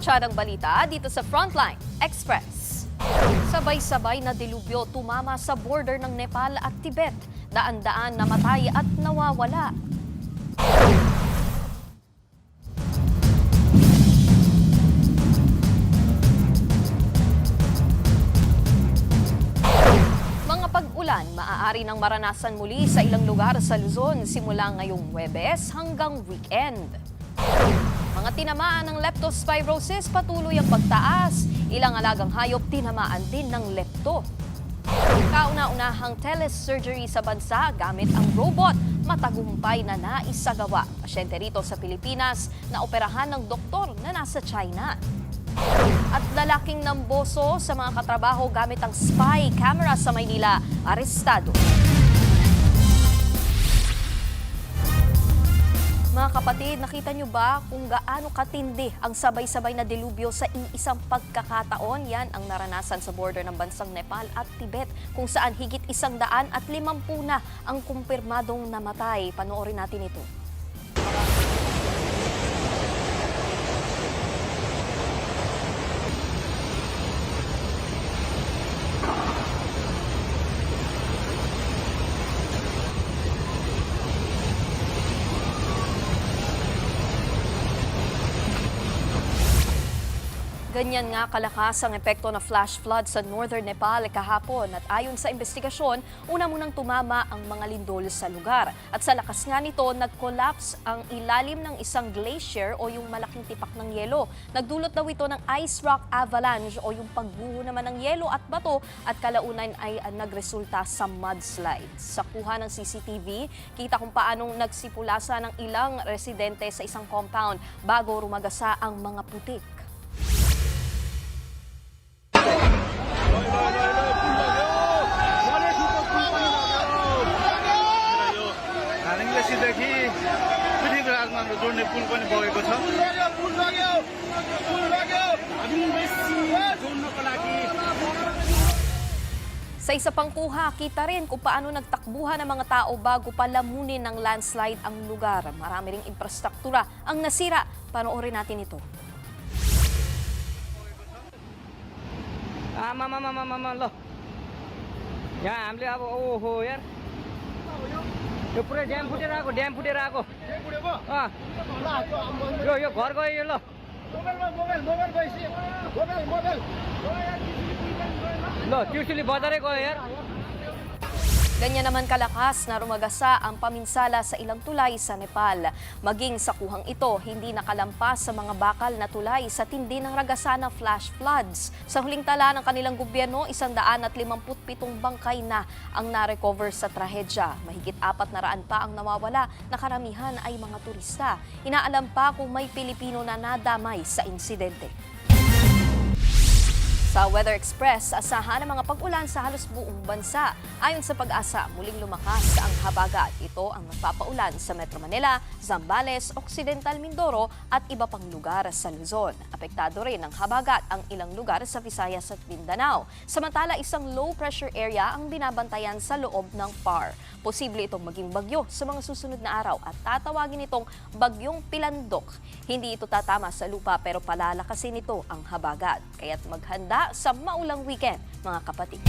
batsyadang balita dito sa Frontline Express. Sabay-sabay na dilubyo tumama sa border ng Nepal at Tibet. Daan-daan namatay at nawawala. Mga pag-ulan maaari nang maranasan muli sa ilang lugar sa Luzon simula ngayong Huwebes hanggang weekend. Mga tinamaan ng leptospirosis patuloy ang pagtaas. Ilang alagang hayop tinamaan din ng lepto. Kauna-unahang telesurgery sa bansa gamit ang robot. Matagumpay na naisagawa. Pasyente rito sa Pilipinas na operahan ng doktor na nasa China. At lalaking namboso sa mga katrabaho gamit ang spy camera sa Maynila, arestado. Mga kapatid, nakita nyo ba kung gaano katindi ang sabay-sabay na dilubyo sa iisang pagkakataon? Yan ang naranasan sa border ng bansang Nepal at Tibet, kung saan higit 150 na ang kumpirmadong namatay. Panoorin natin ito. Ganyan nga kalakas ang epekto ng flash flood sa northern Nepal kahapon at ayon sa investigasyon, una munang tumama ang mga lindol sa lugar. At sa lakas nga nito, nag-collapse ang ilalim ng isang glacier o yung malaking tipak ng yelo. Nagdulot daw ito ng ice rock avalanche o yung pagguho naman ng yelo at bato at kalaunan ay nagresulta sa mudslides. Sa kuha ng CCTV, kita kung paanong nagsipulasa ng ilang residente sa isang compound bago rumagasa ang mga putik. देखि पृथ्वी राजमा जोड्ने पुल पनि बगेको छ Sa isa pang kuha, kita rin kung paano nagtakbuhan ng mga tao bago palamunin ng landslide ang lugar. Marami ring infrastruktura ang nasira. Panoorin natin ito. ल यहाँ हामीले अब ओहो यार यो पुरै ड्याम फुटेर आएको यो घर गयो यो ल त्रिशुली बजारै गयो यार Ganyan naman kalakas na rumagasa ang paminsala sa ilang tulay sa Nepal. Maging sa kuhang ito, hindi nakalampas sa mga bakal na tulay sa tindi ng ragasan ng flash floods. Sa huling tala ng kanilang gobyerno, 157 bangkay na ang na-recover sa trahedya. Mahigit 400 pa ang nawawala, na karamihan ay mga turista. Inaalam pa kung may Pilipino na nadamay sa insidente. Sa Weather Express, asahan ang mga pag-ulan sa halos buong bansa. Ayon sa Pag-asa, muling lumakas ang habagat. Ito ang magpapaulan sa Metro Manila, Zambales, Occidental Mindoro at iba pang lugar sa Luzon. Apektado rin ng habagat ang ilang lugar sa Visayas at Mindanao. Samantala, isang low pressure area ang binabantayan sa loob ng PAR. Posible itong maging bagyo sa mga susunod na araw at tatawagin itong Bagyong Pilandok. Hindi ito tatama sa lupa pero palalakasin ito ang habagat. Kaya't maghanda sa maulang weekend, mga kapatid.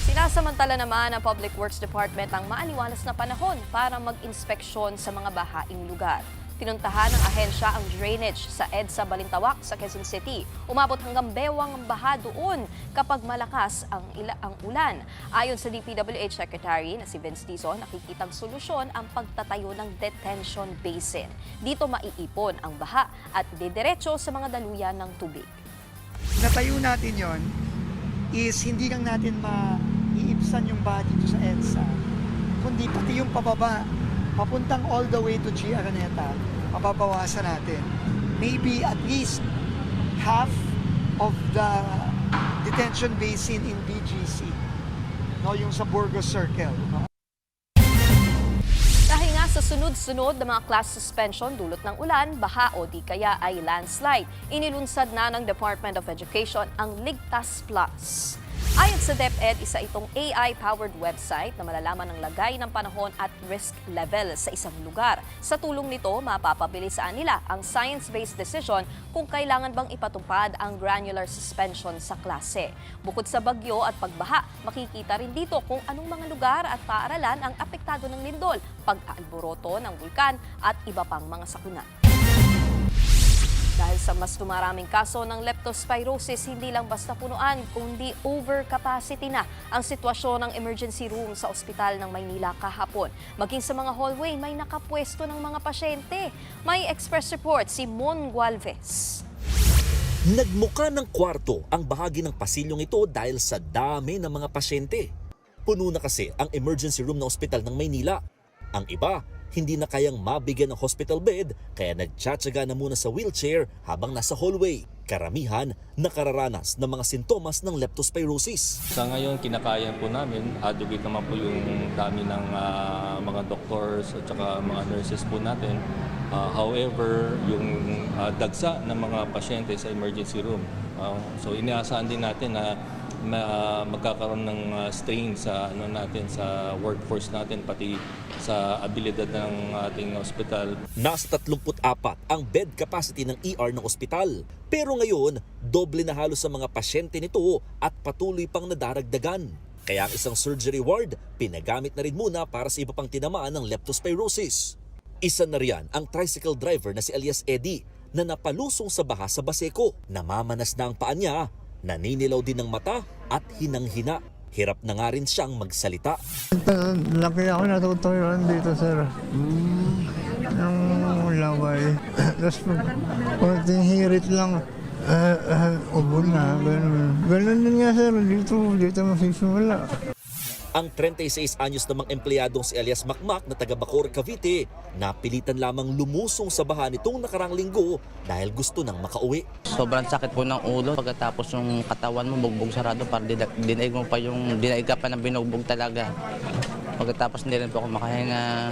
Sinasamantala naman ng Public Works Department ang maaliwalas na panahon para mag-inspeksyon sa mga bahaing lugar. Pinuntahan ng ahensya ang drainage sa EDSA Balintawak sa Quezon City. Umabot hanggang bewang ang baha doon kapag malakas ang ulan. Ayon sa DPWH Secretary na si Vince Dizon, nakikitang solusyon ang pagtatayo ng detention basin. Dito maiipon ang baha at didiretso sa mga daluyan ng tubig. Natayo natin yon is hindi lang natin maiibsan yung baha dito sa EDSA, kundi pati yung pababa, papuntang all the way to G. Araneta, mababawasan natin. Maybe at least half of the detention basin in BGC, no, yung sa Burgos Circle. No? Dahil nga sa sunod-sunod na mga class suspension dulot ng ulan, baha o di kaya ay landslide, inilunsad na ng Department of Education ang Ligtas Plus. Ayon sa DepEd, isa itong AI-powered website na malalaman ng lagay ng panahon at risk level sa isang lugar. Sa tulong nito, mapapabilisaan nila ang science-based decision kung kailangan bang ipatupad ang granular suspension sa klase. Bukod sa bagyo at pagbaha, makikita rin dito kung anong mga lugar at paaralan ang apektado ng lindol, pag-aalboroto ng bulkan at iba pang mga sakuna. Dahil sa mas dumaraming kaso ng leptospirosis, hindi lang basta punuan, kundi overcapacity na ang sitwasyon ng emergency room sa ospital ng Maynila kahapon. Maging sa mga hallway, may nakapwesto ng mga pasyente. May express report si Mon Gualvez. Nagmuka ng kwarto ang bahagi ng pasilyong ito dahil sa dami ng mga pasyente. Puno na kasi ang emergency room ng ospital ng Maynila. Ang iba, hindi na kayang mabigyan ng hospital bed kaya nagtsatsaga na muna sa wheelchair habang nasa hallway. Karamihan nakararanas ng mga sintomas ng leptospirosis. Sa ngayon, kinakaya po namin, advocate naman po yung dami ng mga doctors at saka mga nurses po natin. However, yung dagsa ng mga pasyente sa emergency room. So inaasahan din natin na magkakaroon ng strain sa sa workforce natin pati sa abilidad ng ating ospital. Nasa 34 ang bed capacity ng ER ng ospital. Pero ngayon, doble na halos sa mga pasyente nito at patuloy pang nadaragdagan. Kaya ang isang surgery ward, pinagamit na rin muna para sa iba pang tinamaan ng leptospirosis. Isa na riyan ang tricycle driver na si alias Eddie na napalusong sa baha sa Baseco. Namamanas na ang paa niya, naninilaw din ng mata at hinang-hina. Hirap na nga rin siyang magsalita. Laki ako natutuyoan dito, sir. Yung laway. Tapos konting hirit lang, ubo na, ganun. Ganun din nga, sir. Dito masisimula. Ang 36 anyos namang empleyadong si alias Makmak na taga Bacoor, Cavite, napilitan lamang lumusong sa baha nitong nakarang linggo dahil gusto nang makauwi. Sobrang sakit po ng ulo. Pagkatapos yung katawan mo bugbog sarado, para dinaig mo pa dinaig ka pa ng binugbog talaga. Pagkatapos hindi rin po ako makahinga.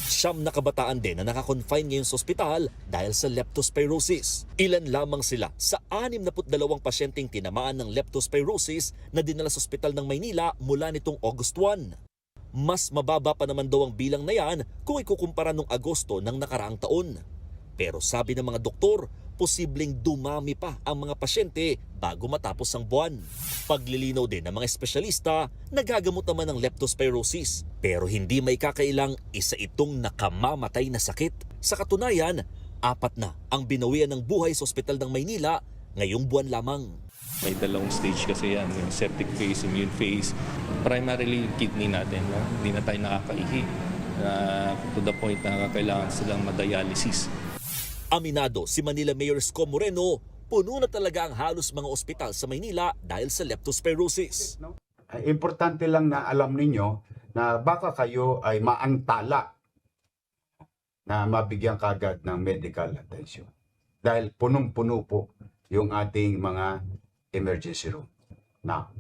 Siyam na kabataan din na nakakonfine ngayon sa ospital dahil sa leptospirosis. Ilan lamang sila sa 62 pasyenteng tinamaan ng leptospirosis na dinala sa ospital ng Maynila mula nitong August 1. Mas mababa pa naman daw ang bilang na yan kung ikukumpara nung Agosto ng nakaraang taon. Pero sabi ng mga doktor, posibleng dumami pa ang mga pasyente bago matapos ang buwan. Paglilinaw din ng mga espesyalista, nagagamot naman ng leptospirosis. Pero hindi may kakailang isa itong nakamamatay na sakit. Sa katunayan, 4 na ang binawian ng buhay sa ospital ng Maynila ngayong buwan lamang. May dalawang stage kasi yan, yung septic phase, immune phase. Primarily yung kidney natin, no? Hindi na tayo nakakaihi to the point na kailangan silang madialysis. Aminado si Manila Mayor Isko Moreno, puno na talaga ang halos mga ospital sa Maynila dahil sa leptospirosis. Importante lang na alam ninyo na baka kayo ay maantala na mabigyan kagad ng medical attention. Dahil punong-puno po yung ating mga emergency room. Now,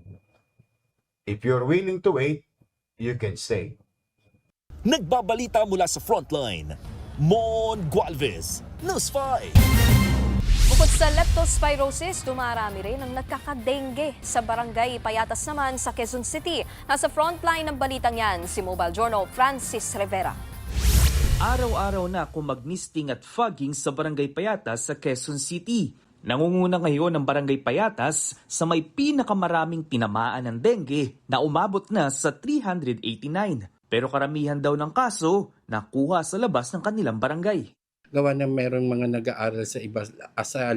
if you're willing to wait, you can stay. Nagbabalita mula sa frontline, Mon Gualvez, News 5. Bukod sa leptospirosis, dumarami rin ang nagkakadengue sa barangay Payatas naman sa Quezon City. Nasa frontline ng balitang yan, si Mobile Journal Francis Rivera. Araw-araw na kumagmisting at fogging sa barangay Payatas sa Quezon City. Nangunguna ngayon ang barangay Payatas sa may pinakamaraming tinamaan ng dengue na umabot na sa 389. Pero karamihan daw ng kaso nakuha sa labas ng kanilang barangay. Gawa na mayroong mga nag-aaral sa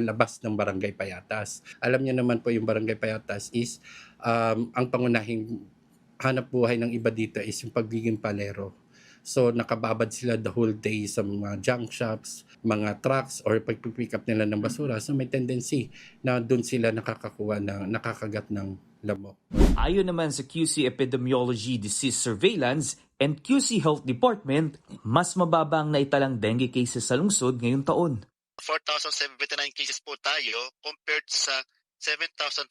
labas ng Barangay Payatas. Alam niyo naman po yung Barangay Payatas is ang pangunahing hanap buhay ng iba dito is yung pagiging palero. So nakababad sila the whole day sa mga junk shops, mga trucks or pag-pick up nila ng basura. So may tendency na doon sila nakakagat ng lamok. Ayon naman sa QC Epidemiology Disease Surveillance and QC Health Department, mas mababa ang naitalang dengue cases sa lungsod ngayong taon. 4,079 cases po tayo compared sa 7,519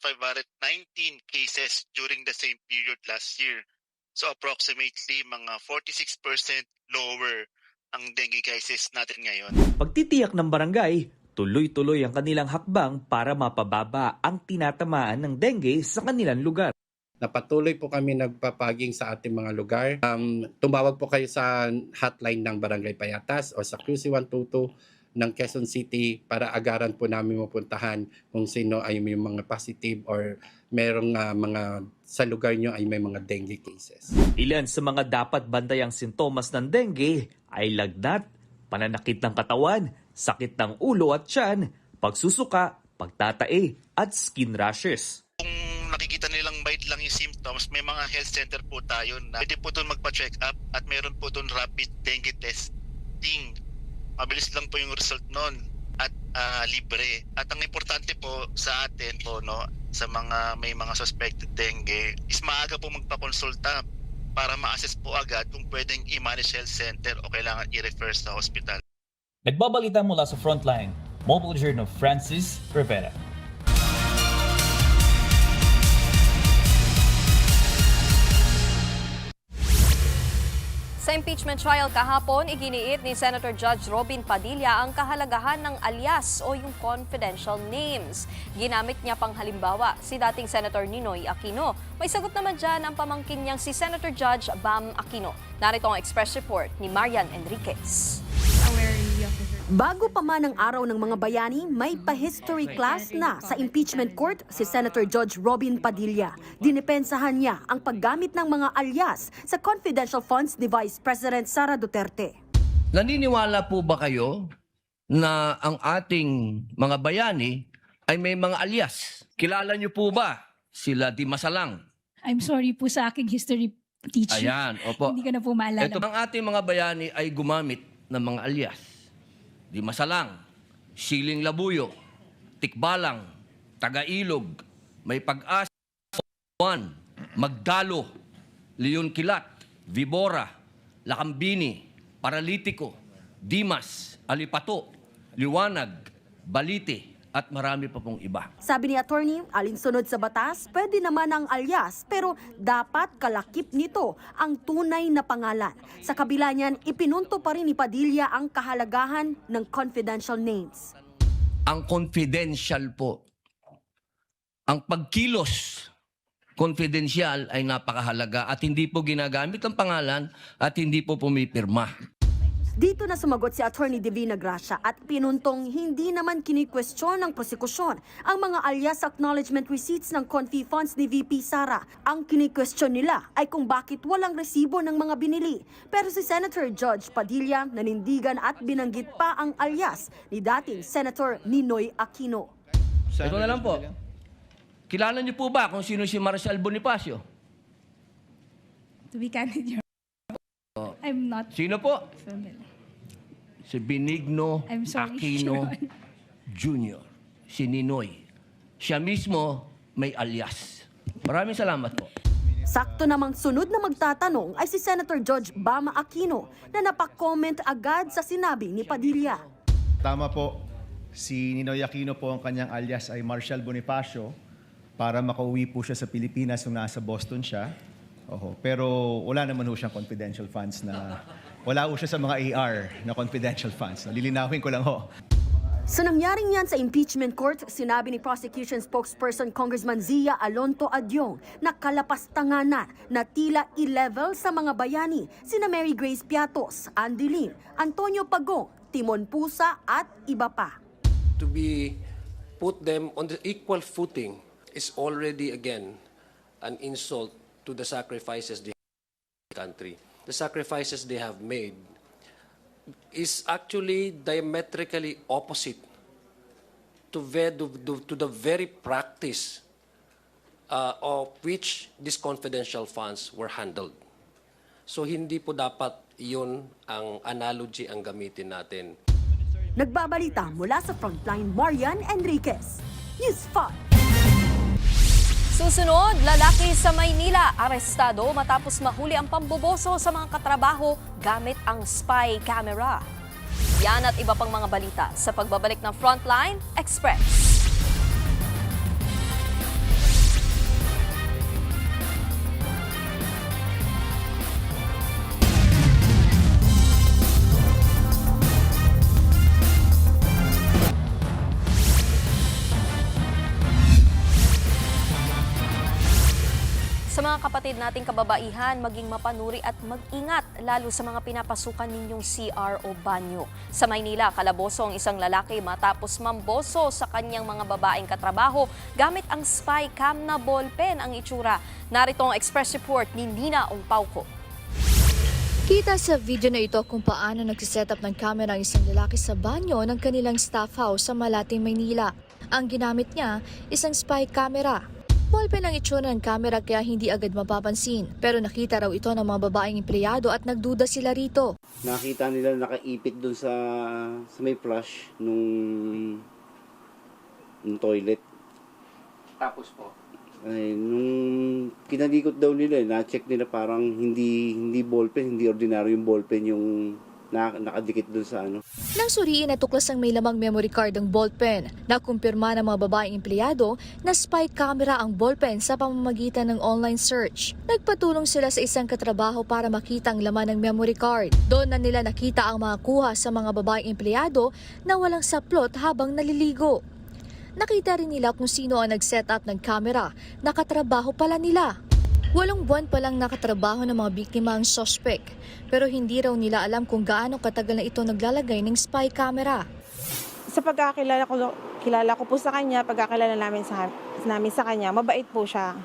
cases during the same period last year. So approximately mga 46% lower ang dengue cases natin ngayon. Pagtitiyak ng barangay, tuloy-tuloy ang kanilang hakbang para mapababa ang tinatamaan ng dengue sa kanilang lugar. na patuloy po kami nagpapaging sa ating mga lugar. Tumawag po kayo sa hotline ng Barangay Payatas o sa QC122 ng Quezon City para agaran po namin mapuntahan kung sino ay may mga positive or merong mga sa lugar nyo ay may mga dengue cases. Ilan sa mga dapat bantayang sintomas ng dengue ay lagnat, pananakit ng katawan, sakit ng ulo at tiyan, pagsusuka, pagtatae at skin rashes. Kung nakikita nilang mild lang yung symptoms, may mga health center po tayo na pwede po doon magpa-check up at meron po doon rapid dengue testing. Mabilis lang po yung result noon at libre. At ang importante po sa atin po, no, sa mga may mga suspected dengue is maaga po magpa-konsulta para ma-assess po agad kung pwedeng i-manage health center o kailangan i-refer sa hospital. Nagbabalita mula sa Frontline, Mobile Journal Francis Rivera. Sa impeachment trial kahapon, iginiit ni Senator Judge Robin Padilla ang kahalagahan ng alias o yung confidential names. Ginamit niya pang halimbawa si dating Senator Ninoy Aquino. May sagot naman dyan ang pamangkin niyang si Senator Judge Bam Aquino. Narito ang express report ni Marian Enriquez. Bago pa man ang araw ng mga bayani, may pa-history class na sa impeachment court si Senator Judge Robin Padilla. Dinepensahan niya ang paggamit ng mga alias sa confidential funds ni Vice President Sara Duterte. Naniniwala po ba kayo na ang ating mga bayani ay may mga alias? Kilala niyo po ba sila Di Masalang? I'm sorry po sa aking history teacher. Ayan, opo. Hindi ko na po maalala. Ito, ang ating mga bayani ay gumamit ng mga alias. Di Masalang, Siling Labuyo, Tikbalang, Tagailog, May Pag-asa, Juan, Magdalo, Leon Kilat, Vibora, Lakambini, Paralitiko, Dimas, Alipato, Liwanag, Balite, at marami pa pong iba. Sabi ni attorney, alinsunod sa batas, pwede naman ang alias pero dapat kalakip nito ang tunay na pangalan. Sa kabila niyan, ipinunto pa rin ni Padilla ang kahalagahan ng confidential names. Ang confidential po, ang pagkilos confidential ay napakahalaga at hindi po ginagamit ang pangalan at hindi po pumipirma. Dito na sumagot si Attorney Divina Gracia at pinuntong hindi naman kini-question ng prosekusyon ang mga alias acknowledgement receipts ng confi funds ni VP Sara. Ang kini-question nila ay kung bakit walang resibo ng mga binili. Pero si Senator Judge Padilla nanindigan at binanggit pa ang alias ni dating Senator Ninoy Aquino. Ito na lang po. Kilala niyo po ba kung sino si Marcial Bonifacio? To be candid, I'm not Sino po? familiar. Si Benigno I'm sorry, Aquino Your Jr. Si Ninoy. Siya mismo may alias. Maraming salamat po. Sakto namang sunod na magtatanong ay si Senator Judge Bama Aquino na napakomment agad sa sinabi ni Padilla. Tama po, si Ninoy Aquino po ang kanyang alias ay Marcial Bonifacio para makauwi po siya sa Pilipinas nung nasa Boston siya. Oho. Pero wala naman ho siyang confidential funds na, wala ho siya sa mga AR na confidential funds. Lilinawin ko lang ho. Sa nangyaring yan sa impeachment court, sinabi ni prosecution spokesperson Congressman Zia Alonto Adyong na kalapastanganan na tila i-level sa mga bayani sina Mary Grace Piatos, Andy Lim, Antonio Pagong, Timon Pusa at iba pa. To be put them on the equal footing is already again an insult to the sacrifices they have made in the country. The sacrifices they have made is actually diametrically opposite to the very practice of which these confidential funds were handled. So hindi po dapat yun ang analogy ang gamitin natin. Nagbabalita mula sa Frontline, Marian Enriquez, News 5. Susunod, lalaki sa Maynila arestado matapos mahuli ang pamboboso sa mga katrabaho gamit ang spy camera. Yan at iba pang mga balita sa pagbabalik ng Frontline Express. kapatid nating kababaihan maging mapanuri at mag-ingat lalo sa mga pinapasukan ninyong CR o banyo. Sa Maynila, kalaboso ang isang lalaki matapos mamboso sa kanyang mga babaeng katrabaho gamit ang spy cam na ballpen ang itsura. Narito ang express report ni Nina Ongpauco. Kita sa video na ito kung paano nagsiset up ng camera ang isang lalaki sa banyo ng kanilang staff house sa Malate, Maynila. Ang ginamit niya, isang spy camera. Ballpen ang itsura ng camera kaya hindi agad mapapansin. Pero nakita raw ito ng mga babaeng empleyado at nagduda sila rito. Nakita nila nakaipit doon sa may flush nung toilet. Tapos po? Ay, nung kinalikot daw nila, na-check nila parang hindi ballpen, hindi ordinaryong ballpen yung nakadikit doon sa ano. Nang suriin at tuklasang may lamang memory card ang ballpen, nakumpirma ng mga babaeng empleyado na spy camera ang ballpen sa pamamagitan ng online search. Nagpatulong sila sa isang katrabaho para makita ang laman ng memory card. Doon na nila nakita ang mga kuha sa mga babaeng empleyado na walang saplot habang naliligo. Nakita rin nila kung sino ang nag-set up ng camera. Nakatrabaho pala nila. 8 buwan pa lang nakatrabaho ng mga biktima ang suspect, pero hindi raw nila alam kung gaano katagal na ito naglalagay ng spy camera. Sa pagkakilala ko po sa kanya, pagkakilala namin sa kanya, mabait po siya.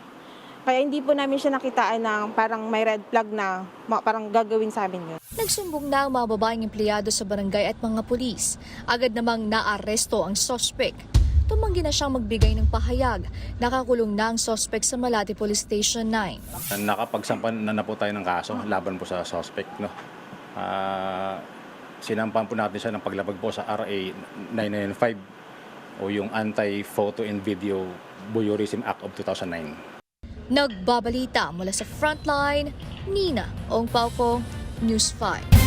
Kaya hindi po namin siya nakitaan ng parang may red flag na parang gagawin sa amin yun. Nagsumbong na ang mga babaeng empleyado sa barangay at mga pulis. Agad namang naaresto ang suspect. Tumanggi na siyang magbigay ng pahayag. Nakakulong na ang suspect sa Malate Police Station 9. Nakapagsampan na po tayo ng kaso laban po sa suspect. No? Sinampan po natin siya ng paglabag po sa RA 995 o yung Anti-Photo and Video Voyeurism Act of 2009. Nagbabalita mula sa Frontline, Nina Ongpauco, News 5.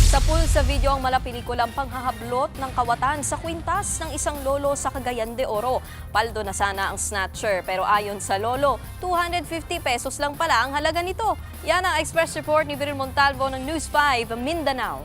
Sa pool sa video ang malapelikulang panghahablot ng kawatan sa kwintas ng isang lolo sa Cagayan de Oro. Paldo na sana ang snatcher pero ayon sa lolo, 250 pesos lang pala ang halaga nito. Yan ang express report ni Viril Montalvo ng News 5 Mindanao.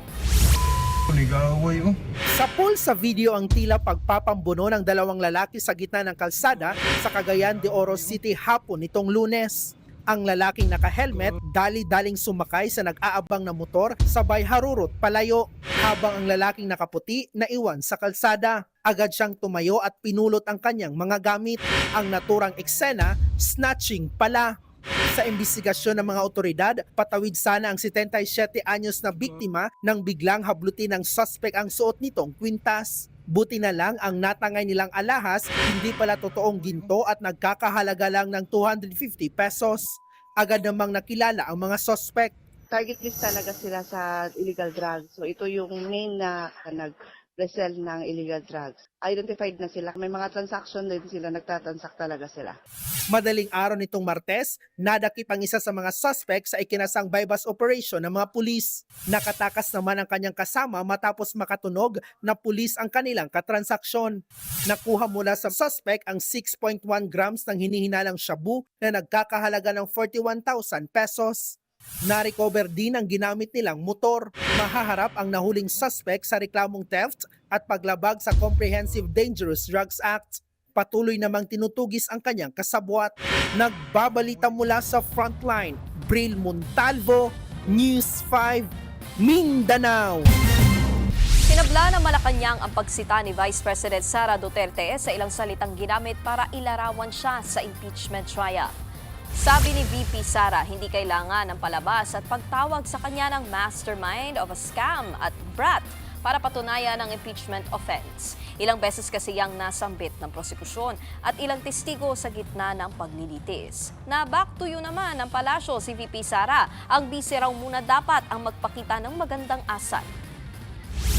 Sa pool sa video ang tila pagpapambuno ng 2 lalaki sa gitna ng kalsada sa Cagayan de Oro City hapon nitong Lunes. Ang lalaking naka-helmet dali-daling sumakay sa nag-aabang na motor sabay harurot palayo habang ang lalaking nakaputi naiwan sa kalsada. Agad siyang tumayo at pinulot ang kanyang mga gamit. Ang naturang eksena, snatching pala. Sa imbestigasyon ng mga otoridad, patawid sana ang 77 anyos na biktima nang biglang hablutin ng suspect ang suot nitong kwintas. Buti na lang ang natangay nilang alahas, hindi pala totoong ginto at nagkakahalaga lang ng 250 pesos. Agad namang nakilala ang mga suspect. Target list talaga sila sa illegal drugs. So ito yung main na nag-resell ng illegal drugs. Identified na sila. May mga transaction din sila, nagtatransact talaga sila. Madaling araw nitong Martes, nadakip ang isa sa mga suspect sa ikinasang bypass operation ng mga pulis. Nakatakas naman ang kanyang kasama matapos makatunog na pulis ang kanilang katransaksyon. Nakuha mula sa suspect ang 6.1 grams ng hinihinalang shabu na nagkakahalaga ng 41,000 pesos. Na-recover din ang ginamit nilang motor. Mahaharap ang nahuling suspect sa reklamong theft at paglabag sa Comprehensive Dangerous Drugs Act. Patuloy namang tinutugis ang kanyang kasabwat. Nagbabalita mula sa Frontline, Bril Montalvo, News 5, Mindanao. Sinabla ng Malacanang ang pagsita ni Vice President Sara Duterte sa ilang salitang ginamit para ilarawan siya sa impeachment trial. Sabi ni VP Sara, hindi kailangan ng palabas at pagtawag sa kanya ng mastermind of a scam at brat para patunayan ang impeachment offense. Ilang beses kasi yang nasambit ng prosekusyon at ilang testigo sa gitna ng paglilitis. Na back to you naman ng palasyo si VP Sara, ang bise raw muna dapat ang magpakita ng magandang asal.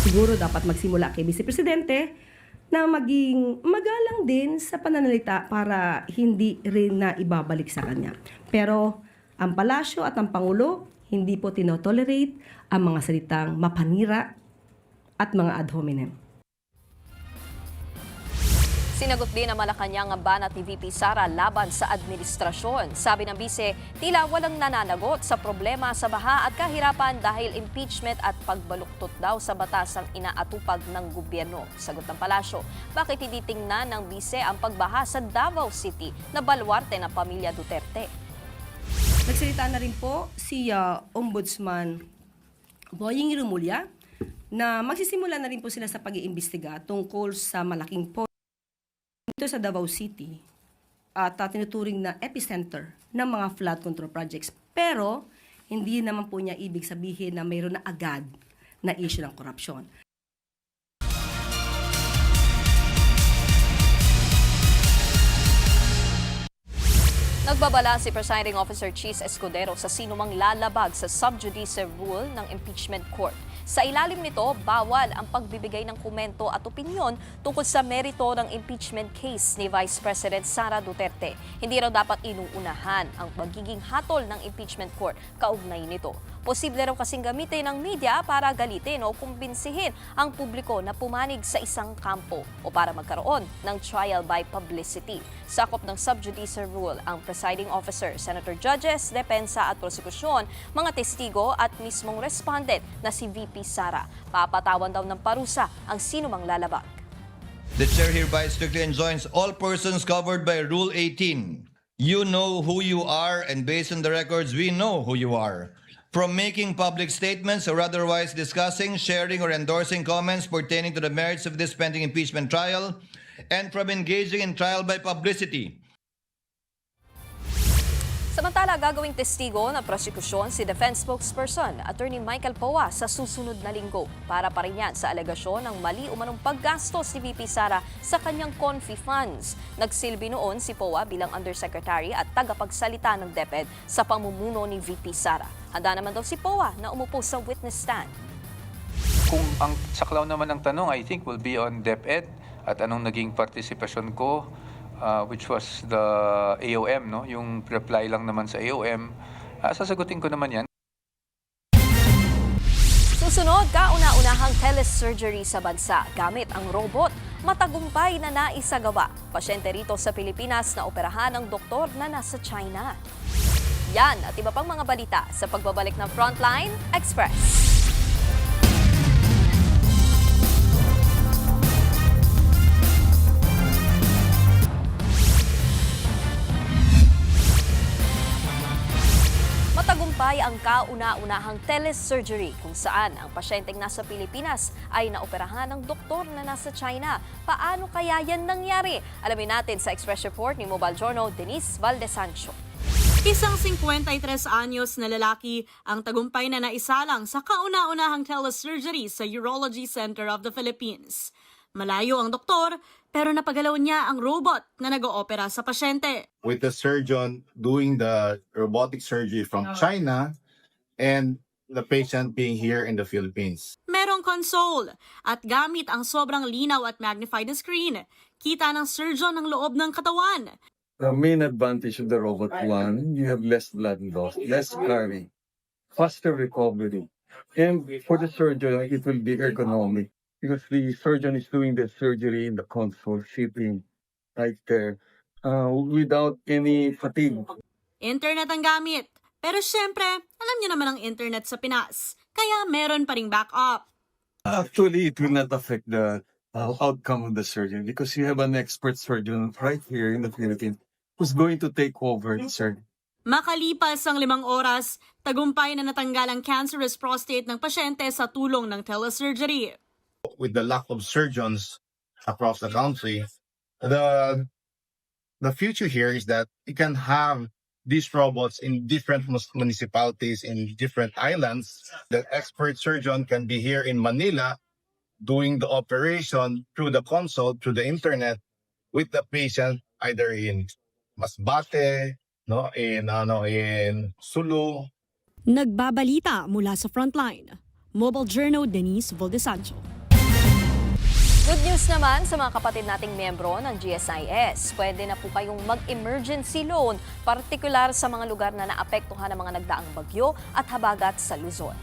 Siguro dapat magsimula kay Vice Presidente na maging magalang din sa pananalita para hindi rin na ibabalik sa kanya. Pero ang palasyo at ang Pangulo hindi po tinotolerate ang mga salitang mapanira at mga ad hominem. Sinagot din ng Malacanang ang banat ni VP Sara laban sa administrasyon. Sabi ng bise, tila walang nananagot sa problema sa baha at kahirapan dahil impeachment at pagbaluktot daw sa batas ang inaatupag ng gobyerno. Sagot ng palasyo, bakit hindi tingnan ng bise ang pagbaha sa Davao City na baluarte ng pamilya Duterte? Nagsalita na rin po si Ombudsman Boying Rumulya na magsisimula na rin po sila sa pag-iimbestiga tungkol sa malaking po dito sa Davao City at tinuturing na epicenter ng mga flood control projects. Pero hindi naman po niya ibig sabihin na mayroon na agad na issue ng korupsyon. Nagbabala si Presiding Officer Cheese Escudero sa sinumang lalabag sa sub judice rule ng impeachment court. Sa ilalim nito, bawal ang pagbibigay ng komento at opinyon tungkol sa merito ng impeachment case ni Vice President Sara Duterte. Hindi raw dapat inuunahan ang magiging hatol ng impeachment court kaugnay nito. Posible raw kasing gamitin ng media para galitin o kumbinsihin ang publiko na pumanig sa isang kampo o para magkaroon ng trial by publicity. Sakop ng sub judice rule ang presiding officer, senator judges, depensa at prosekusyon, mga testigo at mismong respondent na si VP Sara. Papatawan daw ng parusa ang sinumang lalabag. The chair hereby strictly enjoins all persons covered by Rule 18. You know who you are, and based on the records, we know who you are. From making public statements or otherwise discussing, sharing, or endorsing comments pertaining to the merits of this pending impeachment trial, and from engaging in trial by publicity. Samantala, gagawing testigo ng prosekusyon si defense spokesperson, Attorney Michael Poa, sa susunod na linggo para pa rin yan sa alegasyon ng mali umanong paggastos ni VP Sara sa kanyang Confi funds. Nagsilbi noon si Poa bilang undersecretary at tagapagsalita ng DepEd sa pamumuno ni VP Sara. Handa naman daw si Poa na umupo sa witness stand. Kung ang saklaw naman ng tanong, I think will be on DepEd at anong naging partisipasyon ko, which was the AOM, no? Yung reply lang naman sa AOM, sasagutin ko naman yan. Susunod, kauna-unahang telesurgery sa bansa gamit ang robot. Matagumpay na naisagawa. Pasyente rito sa Pilipinas na operahan ng doktor na nasa China. Yan at iba pang mga balita sa pagbabalik ng Frontline Express. Matagumpay ang kauna-unahang telesurgery kung saan ang pasyenteng nasa Pilipinas ay naoperahan ng doktor na nasa China. Paano kaya yan nangyari? Alamin natin sa Express Report ni Mobile Journal Denise Valdesancho. Isang 53 anyos na lalaki ang tagumpay na naisalang sa kauna-unahang telesurgery sa Urology Center of the Philippines. Malayo ang doktor, pero napagalaw niya ang robot na nag-oopera sa pasyente. With the surgeon doing the robotic surgery from China and the patient being here in the Philippines. Merong console at gamit ang sobrang linaw at magnified na screen, kita ng surgeon ang loob ng katawan. The main advantage of the robot, one, you have less blood loss, less scarring, faster recovery. And for the surgeon, it will be ergonomic because the surgeon is doing the surgery in the console, sitting right there, without any fatigue. Internet ang gamit. Pero syempre, alam niyo naman ang internet sa Pinas. Kaya meron pa ring backup. Actually, it will not affect the outcome of the surgery because you have an expert surgeon right here in the Philippines who's going to take over the surgery. Makalipas ang 5 oras, tagumpay na natanggal ang cancerous prostate ng pasyente sa tulong ng telesurgery. With the lack of surgeons across the country, the future here is that you can have these robots in different municipalities, in different islands. The expert surgeon can be here in Manila doing the operation through the console, through the internet, with the patient either in Masbate, in Sulu. Nagbabalita mula sa Frontline. Mobile Journal Denise Valdesancho. Good news naman sa mga kapatid nating miyembro ng GSIS. Pwede na po kayong mag-emergency loan, partikular sa mga lugar na naapektuhan ng mga nagdaang bagyo at habagat sa Luzon.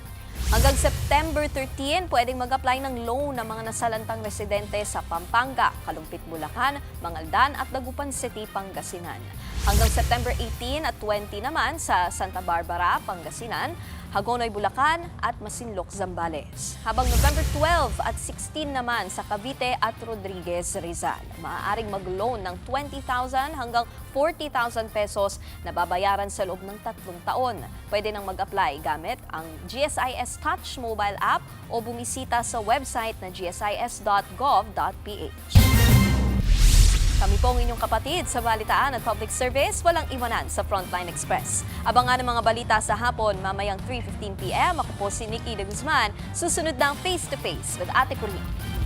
Hanggang September 13, pwedeng mag-apply ng loan ng mga nasalantang residente sa Pampanga, Kalumpit, Bulacan, Mangaldan at Dagupan City, Pangasinan. Hanggang September 18 at 20 naman sa Santa Barbara, Pangasinan, Hagonoy, Bulacan at Masinloc, Zambales. Habang November 12 at 16 naman sa Cavite at Rodriguez, Rizal. Maaaring mag-loan ng 20,000 hanggang 40,000 pesos na babayaran sa loob ng 3 taon. Pwede nang mag-apply gamit ang GSIS Touch mobile app o bumisita sa website na gsis.gov.ph. Kami po ang inyong kapatid sa Balitaan at Public Service, walang iwanan sa Frontline Express. Abangan ang mga balita sa hapon mamayang 3:15 p.m. Ako po si Nikki de Guzman. Susunod ng Face to Face with Ate Curly.